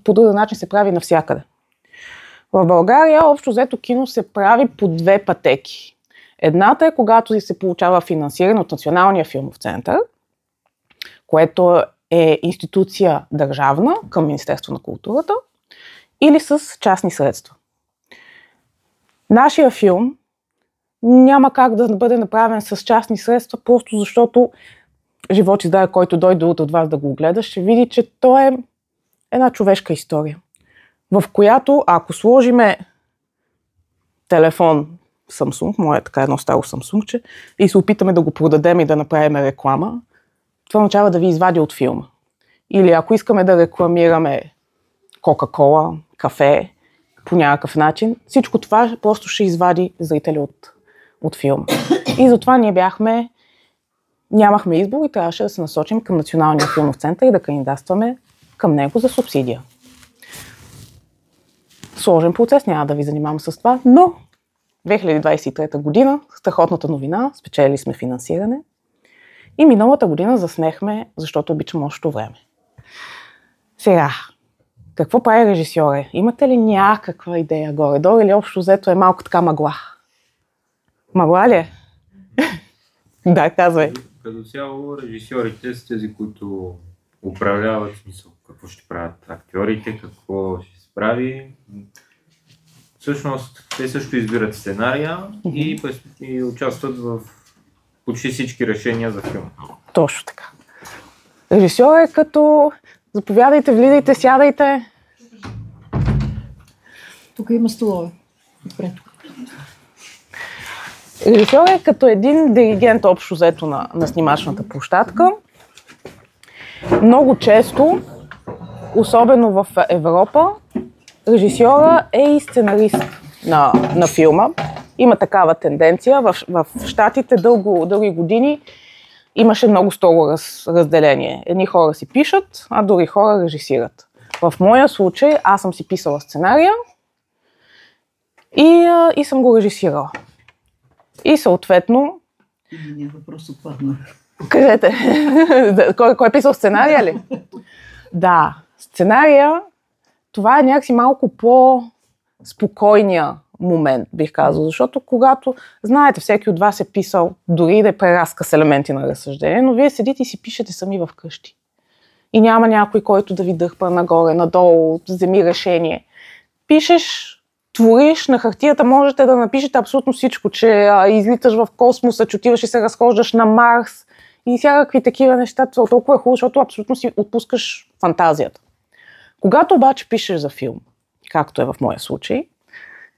по друг начин се прави навсякъде. В България общо взето кино се прави по две пътеки. Едната е когато се получава финансиране от Националния филмов център, което е институция държавна към Министерство на културата, или с частни средства. Нашия филм няма как да бъде направен с частни средства, просто защото живот и здраве, който дойде от вас да го гледа, ще види, че то е една човешка история, в която ако сложиме телефон Samsung, моя така едно старо Samsungче, и се опитаме да го продадем и да направим реклама, това означава да ви извади от филма. Или ако искаме да рекламираме Кока-кола, кафе, по някакъв начин, всичко това просто ще извади зрители от филма. И затова ние нямахме избор и трябваше да се насочим към Националния филмов център и да кандидатстваме към него за субсидия. Сложен процес, няма да ви занимавам с това, но 2023 година, страхотната новина, спечелили сме финансиране и миналата година заснехме, защото обичам общото време. Сега, какво прави режисьора? Имате ли някаква идея горе-долу или общо взето е малко така мъгла? Мъгла ли е? Да, казвай. Като цяло режисьорите са тези, които управляват смисъл. Какво ще правят актьорите, какво ще се прави. Всъщност, те също избират сценария и участват в почти всички решения за филма. Точно така. Режисьор е като заповядайте, влизайте, сядайте. Тук има столове. Добре. Режисьор е като един диригент общо взето на снимачната площадка. Много често, особено в Европа, режисьора е и сценарист на филма. Има такава тенденция. В Щатите дълги години имаше много строго разделение. Едни хора си пишат, а други хора режисират. В моя случай аз съм си писала сценария и съм го режисирала. И съответно... Един въпрос отпадна. Кажете, кой е писал сценария ли? Да, сценария, това е някакси малко по-спокойния момент, бих казал, защото когато, знаете, всеки от вас е писал, дори да е преразка с елементи на разсъждение, но вие седите и си пишете сами в къщи. И няма някой, който да ви дърпа нагоре, надолу, вземи решение. Пишеш, твориш, на хартията можете да напишете абсолютно всичко, че излиташ в космоса, че отиваш и се разхождаш на Марс и всякакви такива неща. Това толкова е хубаво, защото абсолютно си отпускаш фантазията. Когато обаче пишеш за филм, както е в моя случай,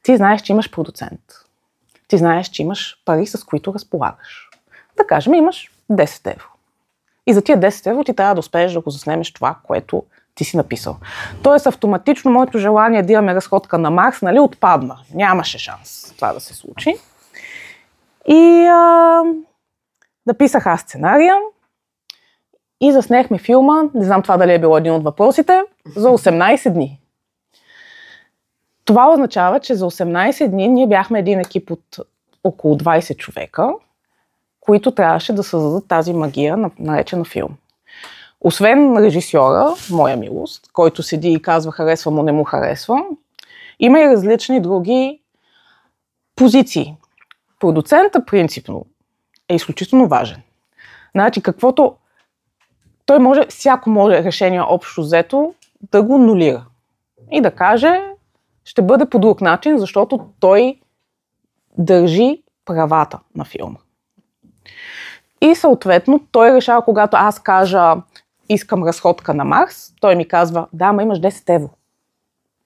ти знаеш, че имаш продуцент. Ти знаеш, че имаш пари, с които разполагаш. Да кажем, имаш 10 евро. И за тия 10 евро ти трябва да успееш да го заснемеш това, което ти си написал. Тоест автоматично моето желание да имаме разходка на Марс, отпадна. Нямаше шанс това да се случи. И написах аз сценария и заснехме филма, не знам това дали е било един от въпросите, за 18 дни. Това означава, че за 18 дни ние бяхме един екип от около 20 човека, които трябваше да създадат тази магия, наречена филм. Освен режисьора, моя милост, който седи и казва харесва му, не му харесва, има и различни други позиции. Продуцентът принципно е изключително важен. Значи каквото той може, всяко може решение общо взето да го нулира и да каже ще бъде по друг начин, защото той държи правата на филма. И съответно той решава, когато аз кажа искам разходка на Марс, той ми казва, да, ама имаш 10 евро.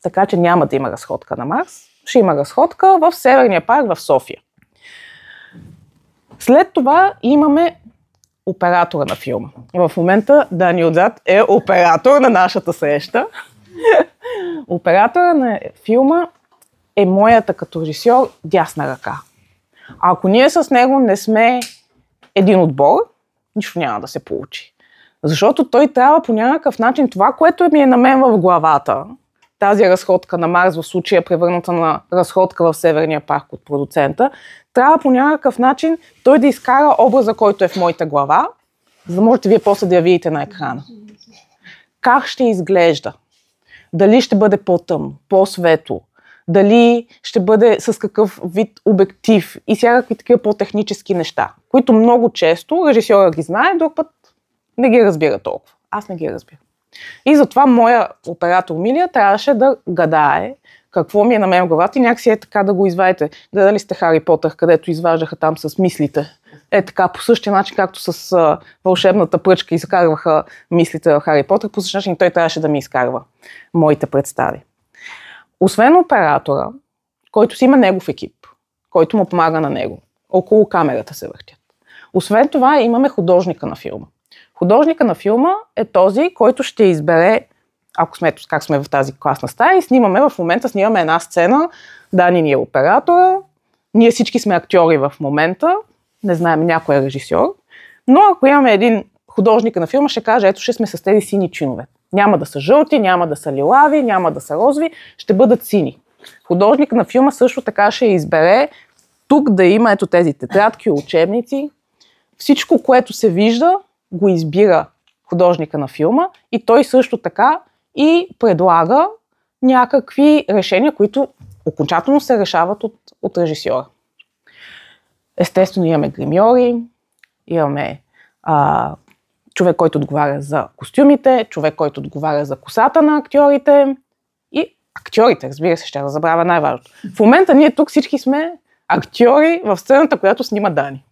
Така че няма да има разходка на Марс, ще има разходка в Северния парк в София. След това имаме оператора на филма. И в момента Дани отзад е оператор на нашата среща. Оператора на филма е моята като режисьор дясна ръка. А ако ние с него не сме един отбор, нищо няма да се получи. Защото той трябва по някакъв начин това, което ми е на мен в главата, тази разходка на Марс в случая превърната на разходка в Северния парк от продуцента, трябва по някакъв начин той да изкара образа, който е в моята глава, за да можете вие после да я видите на екрана. Как ще изглежда? дали ще бъде по-тъмно, по-светло, дали ще бъде с какъв вид обектив и всякакви такива по-технически неща, които много често режисьора ги знае, друг път не ги разбира толкова. Аз не ги разбирам. И затова моя оператор Милия трябваше да гадае какво ми е на мен в главата и някакси е така да го извадите. Гледали сте Хари Потър, където изваждаха там с мислите. Е така, по същия начин, както с вълшебната пръчка изкарваха мислите в Хари Потър, по същия начин той трябваше да ми изкарва моите представи. Освен оператора, който си има негов екип, който му помага на него, около камерата се въртят. Освен това имаме художника на филма. Художника на филма е този, който ще избере, ако сме, как сме в тази класна стая и снимаме една сцена, Дани ни е оператора, ние всички сме актьори в момента, не знаем някой е режисьор, но ако имаме един художник на филма, ще каже, ето ще сме с тези сини чинове. Няма да са жълти, няма да са лилави, няма да са розови, ще бъдат сини. Художник на филма също така ще избере тук да има ето тези тетрадки, учебници. Всичко, което се вижда, го избира художника на филма и той също така и предлага някакви решения, които окончателно се решават от режисьора. Естествено имаме гримьори, имаме човек, който отговаря за костюмите, човек, който отговаря за косата на актьорите и актьорите, разбира се, ще да забравя най-важното. В момента ние тук всички сме актьори в сцената, която снима Дани.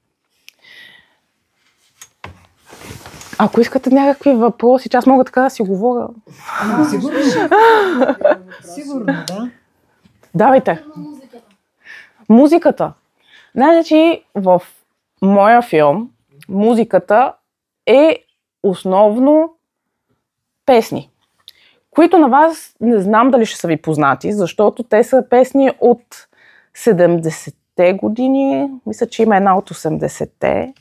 Ако искате някакви въпроси, аз мога така да си говоря. Сигурно. Сигурно, да. Давайте. Музиката. Значи в моя филм музиката е основно песни, които на вас не знам дали ще са ви познати, защото те са песни от 70-те години, мисля, че има една от 80-те,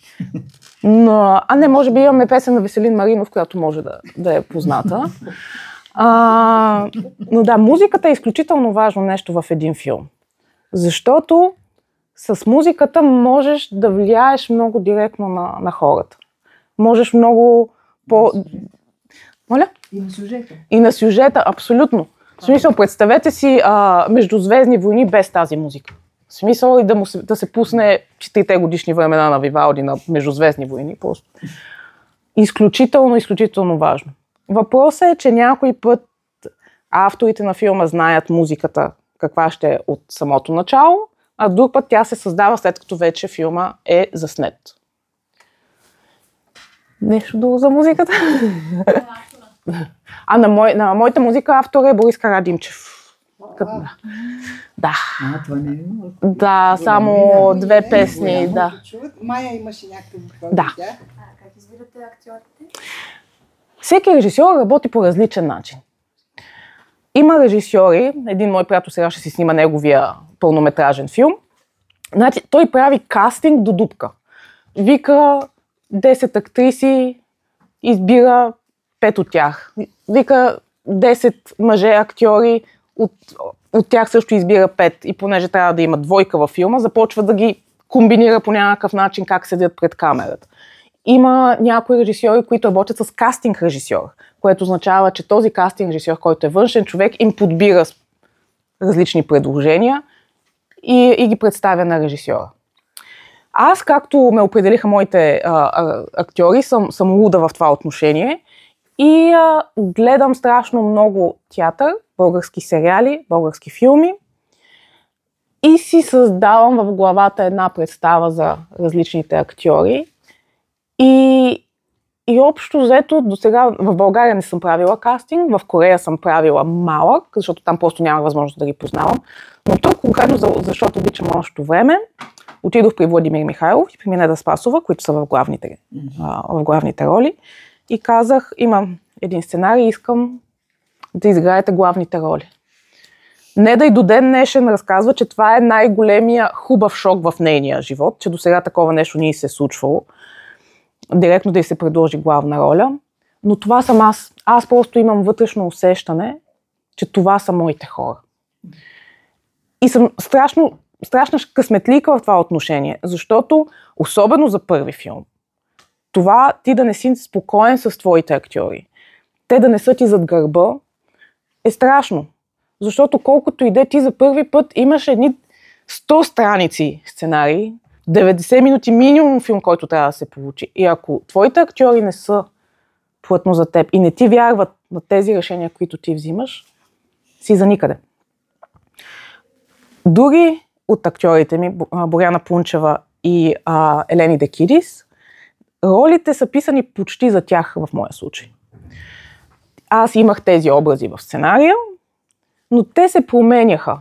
но, не, може би имаме песен на Веселин Маринов, която може да е позната. Но да, музиката е изключително важно нещо в един филм, защото с музиката можеш да влияеш много директно на хората. Можеш много по... Моля? И на сюжета. И на сюжета, абсолютно. В смисъл, представете си Междузвездни войни без тази музика. В смисъл и да се пусне 4-те годишни времена на Вивалди на Междузвездни войни. Просто. Изключително важно. Въпросът е, че някой път авторите на филма знаят музиката каква ще е от самото начало, а друг път тя се създава след като вече филма е заснет. Нещо друго за музиката? На моята музика автор е Борис Карадимчев. Да. Това не е много. Да, само две песни, да. Майя имаше някакъв въпрос. Да. Как избирате актьорите? Всеки режисьор работи по различен начин. Има режисьори, един мой приятел сега ще си снима неговия пълнометражен филм. Значи, той прави кастинг до дупка. Вика 10 актриси, избира 5 от тях. Вика 10 мъже актьори, от тях също избира 5. И понеже трябва да има двойка във филма, започва да ги комбинира по някакъв начин как седят пред камерата. Има някои режисьори, които работят с кастинг режисьор, което означава, че този кастинг режисьор, който е външен човек, им подбира различни предложения и ги представя на режисьора. Аз, както ме определиха моите актьори, съм луда в това отношение и гледам страшно много театър, български сериали, български филми и си създавам в главата една представа за различните актьори. И общо взето, до сега в България не съм правила кастинг, в Корея съм правила малък, защото там просто нямах възможност да ги познавам. Но тук, конкретно защото обичам още време, отидох при Владимир Михайлов и при Минеда Спасова, които са в главните роли. И казах, имам един сценарий, искам да изиграете главните роли. Неда и до ден днешен разказва, че това е най-големия хубав шок в нейния живот, че до сега такова нещо не й се е случвало. Директно да й се предложи главна роля. Но това съм аз. Аз просто имам вътрешно усещане, че това са моите хора. И съм страшна късметлийка в това отношение, защото, особено за първи филм, това ти да не си спокоен с твоите актьори, те да не са ти зад гърба е страшно. Защото колкото и да ти за първи път имаш едни 100 страници сценарии, 90 минути минимум филм, който трябва да се получи. И ако твоите актьори не са плътно за теб и не ти вярват на тези решения, които ти взимаш, си за никъде. Дори от актьорите ми, Боряна Пунчева и Елени Декидис, ролите са писани почти за тях в моя случай. Аз имах тези образи в сценария, но те се променяха.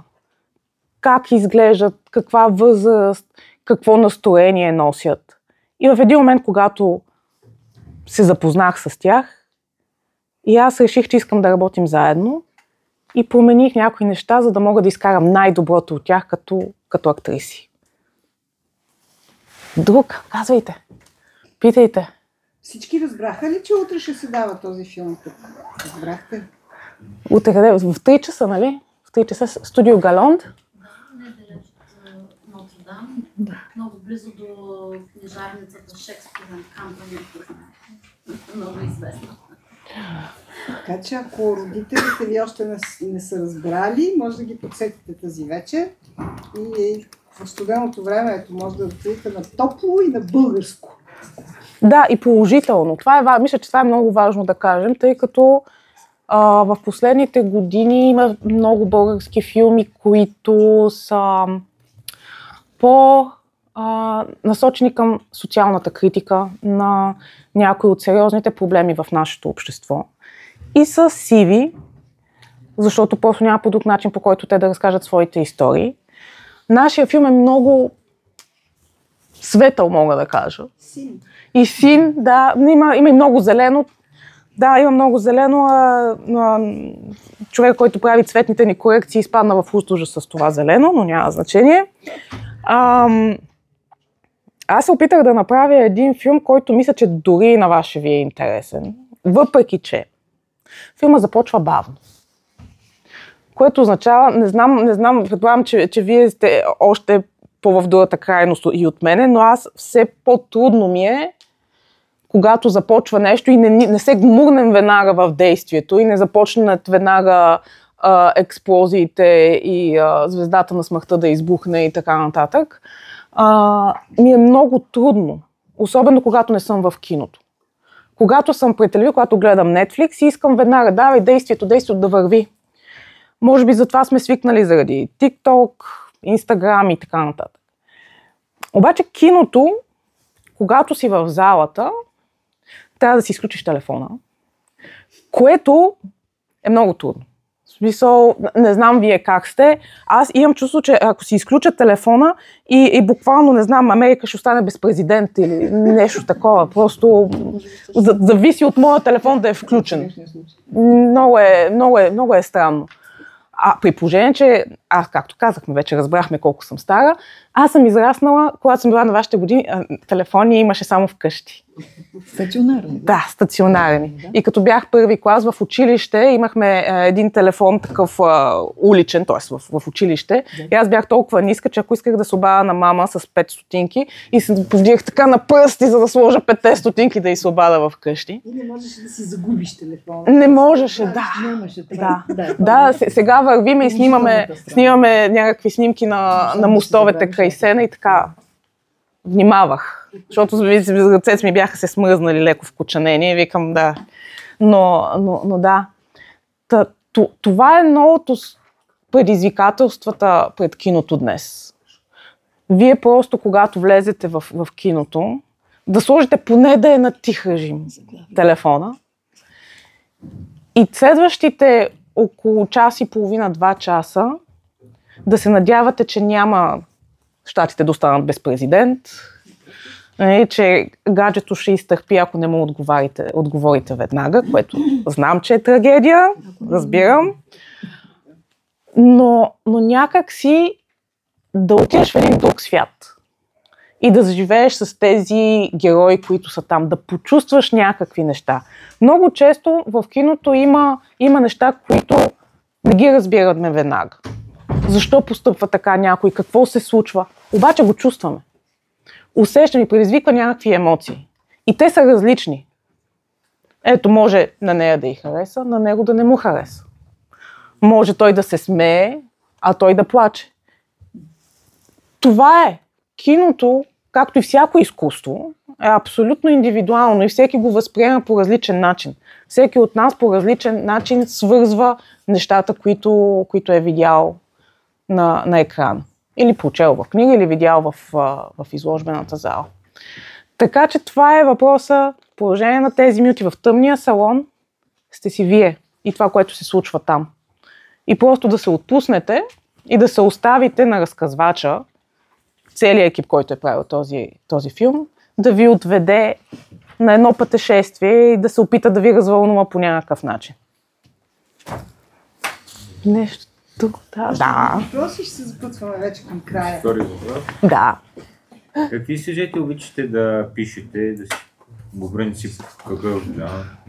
Как изглеждат, каква възраст, какво настроение носят. И в един момент, когато се запознах с тях, и аз реших, че искам да работим заедно и промених някои неща, за да мога да изкарам най-доброто от тях като актриси. Друг, казвайте. Питайте. Всички разбраха ли, че утре ще се дава този филм тук? Разбрахте? Утре къде? В 3 часа, нали? В 3 часа студио Галонд. Да, не далеч от Нотр-Дам. Много близо до книжарницата Шекспирен Кампани. Много известна. Така че ако родителите ви още не са разбрали, може да ги подсетите тази вечер. И в студеното време, ето, може да отидете на топло и на българско. Да, и положително. Мисля, че това е много важно да кажем, тъй като в последните години има много български филми, които са насочени към социалната критика на някои от сериозните проблеми в нашето общество. И са сиви, защото просто няма по друг начин, по който те да разкажат своите истории. Нашия филм е много светъл, мога да кажа. Син. И син, да, има и много зелено. Да, има много зелено. Човек, който прави цветните ни корекции, изпадна в устужа с това зелено, но няма значение. Аз се опитах да направя един филм, който мисля, че дори на вас ще ви е интересен. Въпреки, че филма започва бавно. Което означава, не знам, предполагам, че вие сте още по-в другата крайност и от мене, но аз все по-трудно ми е, когато започва нещо и не се гмурнем веднага в действието и не започнат веднага експлозиите и звездата на смъртта да избухне и така нататък, ми е много трудно. Особено когато не съм в киното. Когато съм пред телевизия, когато гледам Netflix и искам веднага, давай действието да върви. Може би затова сме свикнали заради TikTok, Instagram и така нататък. Обаче киното, когато си в залата, трябва да си изключиш телефона, което е много трудно. В смисъл, не знам вие как сте, аз имам чувство, че ако си изключа телефона и буквално, не знам, Америка ще остане без президент или нещо такова, просто зависи от моя телефон да е включен. Много е странно. При положение, че аз, както казахме, вече разбрахме колко съм стара, аз съм израснала, когато съм била на вашите години, телефони имаше само вкъщи. Стационарни. Да, стационарни. Да. И като бях първи клас в училище, имахме един телефон такъв уличен, т.е. в училище. Да. И аз бях толкова ниска, че ако исках да се обадя на мама с 5 стотинки и се повдигах така на пръсти, за да сложа 5 стотинки да й се обадя вкъщи. И не можеше да си загубиш телефона. Не можеше, да. Да, сега вървиме и снимаме някакви снимки на мостовете край Сена и така. Внимавах, защото ръцете ми бяха се смръзнали леко в кочанение и викам да. Но да. Това е новото предизвикателствата пред киното днес. Вие просто, когато влезете в киното, да сложите поне да е на тих режим телефона и следващите около час и половина, 2 часа да се надявате, че няма щатите да останат без президент, че гаджето ще изтърпи, ако не му отговорите веднага, което знам, че е трагедия, разбирам. Но някак си да отидеш в един друг свят и да заживееш с тези герои, които са там, да почувстваш някакви неща. Много често в киното има неща, които не ги разбираме веднага. Защо постъпва така някой, какво се случва, обаче го чувстваме. Усещаме и предизвиква някакви емоции. И те са различни. Ето, може на нея да й хареса, на него да не му хареса. Може той да се смее, а той да плаче. Това е. Киното, както и всяко изкуство, е абсолютно индивидуално и всеки го възприема по различен начин. Всеки от нас по различен начин свързва нещата, които е видял на екран. Или прочел в книга, или видял в изложбената зала. Така че това е въпроса. Положение на тези минути в тъмния салон сте си вие и това, което се случва там. И просто да се отпуснете и да се оставите на разказвача, целият екип, който е правил този филм, да ви отведе на едно пътешествие и да се опита да ви развълнува по някакъв начин. Нещо тук, да. Въпроси ще се запътваме вече към края. Втори въпрос. Да. Какви сюжети обичате да пишете, да си по принцип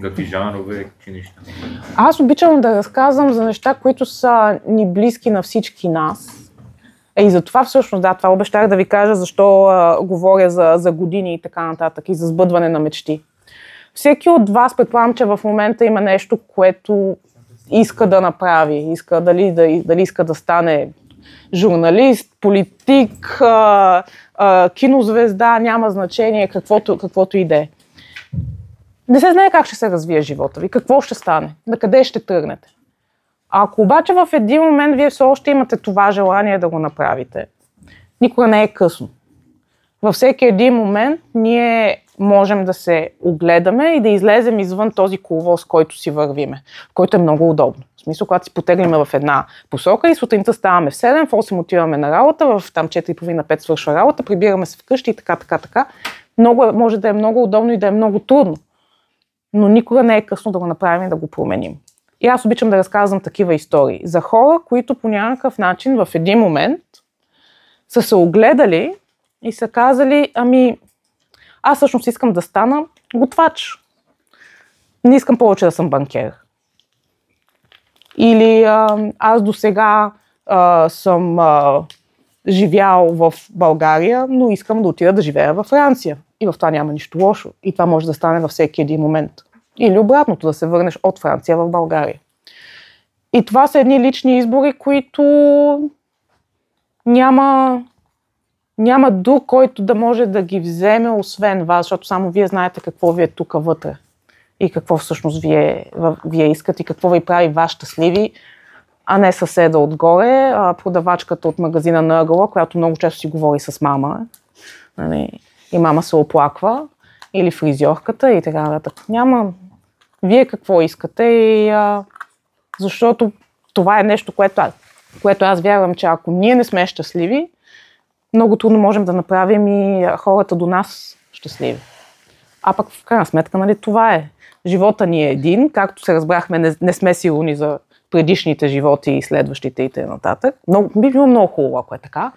какви жанрове, какви неща? Аз обичам да разказвам за неща, които са ни близки на всички нас. И за това всъщност, да, това обещах да ви кажа, защо говоря за години и така нататък и за сбъдване на мечти. Всеки от вас, предполагам, че в момента има нещо, което иска да направи. Иска дали иска да стане журналист, политик, кинозвезда, няма значение, каквото и да е. Не се знае как ще се развие живота ви, какво ще стане, на къде ще тръгнете. Ако обаче в един момент вие все още имате това желание да го направите, никога не е късно. Във всеки един момент ние можем да се огледаме и да излезем извън този коловоз, който си вървиме, който е много удобно. В смисъл, когато си потеглиме в една посока и сутринта ставаме в 7, в 8 отиваме на работа, в там 4,5-5 свършва работа, прибираме се вкъщи и така. Може да е много удобно и да е много трудно, но никога не е късно да го направим и да го променим. И аз обичам да разказвам такива истории за хора, които по някакъв начин в един момент са се огледали и са казали, аз всъщност искам да стана готвач. Не искам повече да съм банкер. Или аз досега съм живял в България, но искам да отида да живея във Франция. И в това няма нищо лошо. И това може да стане във всеки един момент. Или обратното, да се върнеш от Франция в България. И това са едни лични избори, които няма друг, който да може да ги вземе, освен вас, защото само вие знаете какво ви е тук вътре. И какво всъщност вие искате и какво ви прави вас щастливи, а не съседа отгоре, продавачката от магазина на ъгъла, която много често си говори с мама. И мама се оплаква. Или фризьорката и така нататък. Няма вие какво искате и защото това е нещо, което аз вярвам, че ако ние не сме щастливи, много трудно можем да направим и хората до нас щастливи. А пък в крайна сметка, това е. Живота ни е един, както се разбрахме, не сме сигурни за предишните животи и следващите и т.н. Би било много хубаво, ако е така,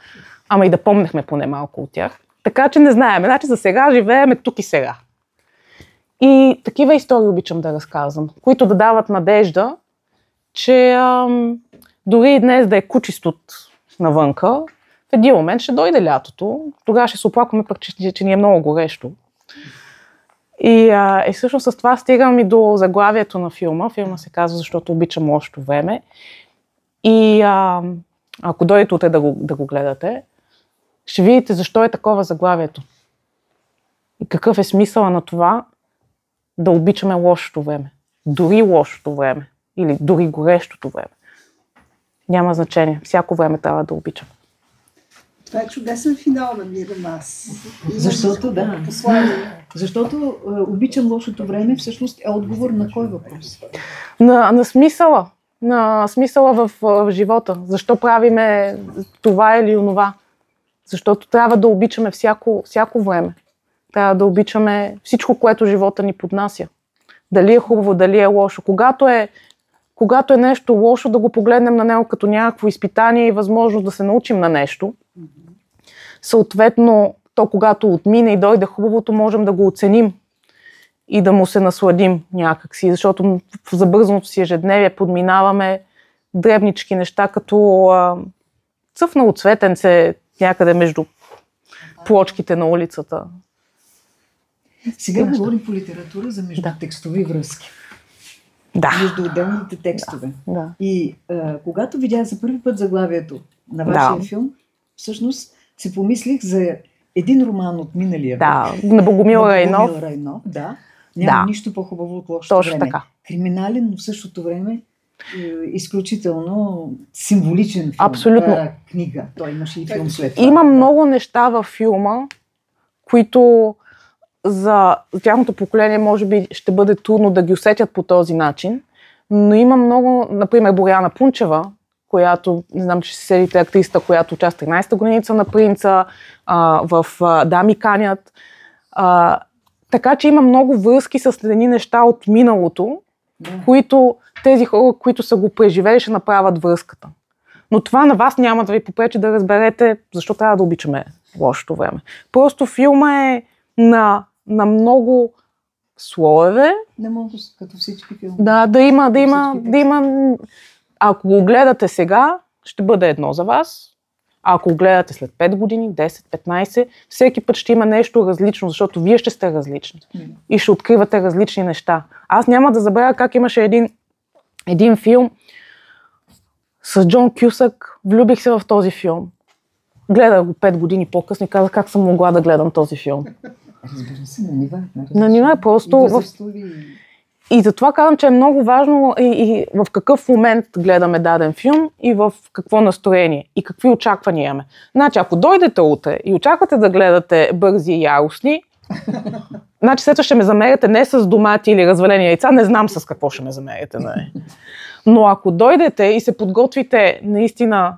ама и да помнехме поне малко от тях. Така че не знаем. Значи за сега живееме тук и сега. И такива истории обичам да разказвам, които да дават надежда, че дори и днес да е кучист навънка, в един момент ще дойде лятото, тогава ще се оплакваме пък, че ни е много горещо. И всъщност с това стигам и до заглавието на филма. Филма се казва "Защото обичам лошото време". И ако дойдете утре да го гледате, ще видите защо е такова заглавието. И какъв е смисъла на това да обичаме лошото време. Дори лошото време. Или дори горещото време. Няма значение. Всяко време трябва да обичам. Това е чудесен финал, намирам аз. Защото, да. Защото обичам лошото време всъщност е отговор на кой въпрос? На смисъла. На смисъла в живота. Защо правиме това или онова? Защото трябва да обичаме всяко време. Трябва да обичаме всичко, което живота ни поднася. Дали е хубаво, дали е лошо. Когато е нещо лошо, да го погледнем на него като някакво изпитание и възможност да се научим на нещо. Съответно, то когато отмине и дойде хубавото, можем да го оценим и да му се насладим някакси. Защото в забързаното си ежедневие подминаваме дребнички неща, като цъфнало цветенце някъде между плочките на улицата. Сега говорим по литература за междутекстови връзки. Да. между отделните текстове. Да. И когато видях за първи път заглавието на вашия филм, всъщност си помислих за един роман от миналия век. Да, на Богомил Райнов. Да. Няма нищо по-хубаво от лошото Точно време. така. Криминален, но в същото време изключително символичен филм. Абсолютно. Книга. Той имаше и филм след това. Има много неща във филма, които за тяхното поколение може би ще бъде трудно да ги усетят по този начин, но има много, например, Боряна Пунчева, която, не знам, че се седите, актриста, която участва 13-та годиница на Принца, в Дами канят. Така че има много връзки с едни неща от миналото, които тези хора, които са го преживели, ще направят връзката. Но това на вас няма да ви попречи да разберете защо трябва да обичаме лошото време. Просто филма е на много слоеве. Не мога, като всички филми. Да има. Ако го гледате сега, ще бъде едно за вас. А ако го гледате след 5 години, 10, 15, всеки път ще има нещо различно, защото вие ще сте различни. И ще откривате различни неща. Аз няма да забравя как имаше един филм с Джон Кюсък. Влюбих се в този филм. Гледах го 5 години по-късно и казах как съм могла да гледам този филм. Разбира се, на нива. На нива просто... И затова казвам, че е много важно и в какъв момент гледаме даден филм и в какво настроение и какви очаквания имаме. Значи, ако дойдете утре и очаквате да гледате бързи и яростни, значи след това ще ме замеряте не с домати или развалени яйца, не знам с какво ще ме замеряте. Не. Но ако дойдете и се подготвите наистина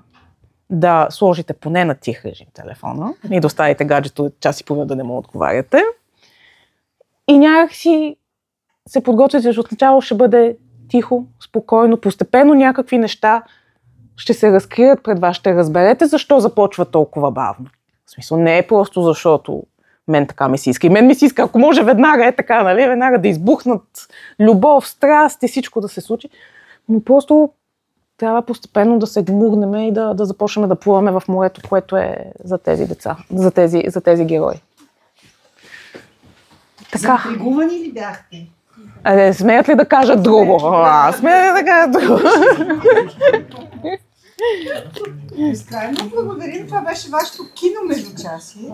да сложите поне на тих режим телефона и да оставите гаджето час и половина да не му отговаряте и някакси се подготвите, защото отначало ще бъде тихо, спокойно, постепенно някакви неща ще се разкрият пред вас, ще разберете защо започва толкова бавно. В смисъл, не е просто защото мен така ми се иска. И мен ми се иска, ако може веднага така, нали, веднага да избухнат любов, страст и всичко да се случи. Но просто трябва постепенно да се гмурнем и да започнем да плуваме в морето, което е за тези деца, за тези герои. Така. Затригувани ли бяхте? Смеят ли да кажат друго? Смеят ли да кажат друго? Безкрайно благодарим. Това беше вашето кино междучасие.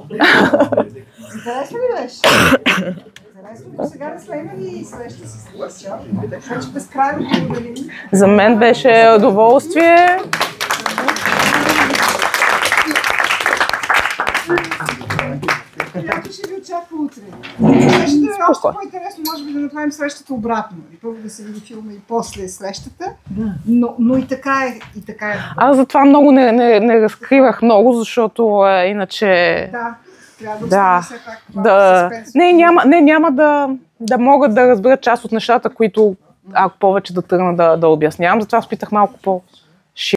Интересно ли беше? Интересно ли? Сега не сме имали среща с Лъсчо. Така че безкрайно благодарим. За мен беше удоволствие. Която ще ви очаква утре. Ще е още по-интересно, може би да направим срещата обратно. Първо да се види филма и после срещата. Но и така е. Аз затова много не разкривах много, защото иначе... Да, трябва да все пак няма да могат да разберат част от нещата, които ако повече да тръгна да обяснявам. Затова спитах малко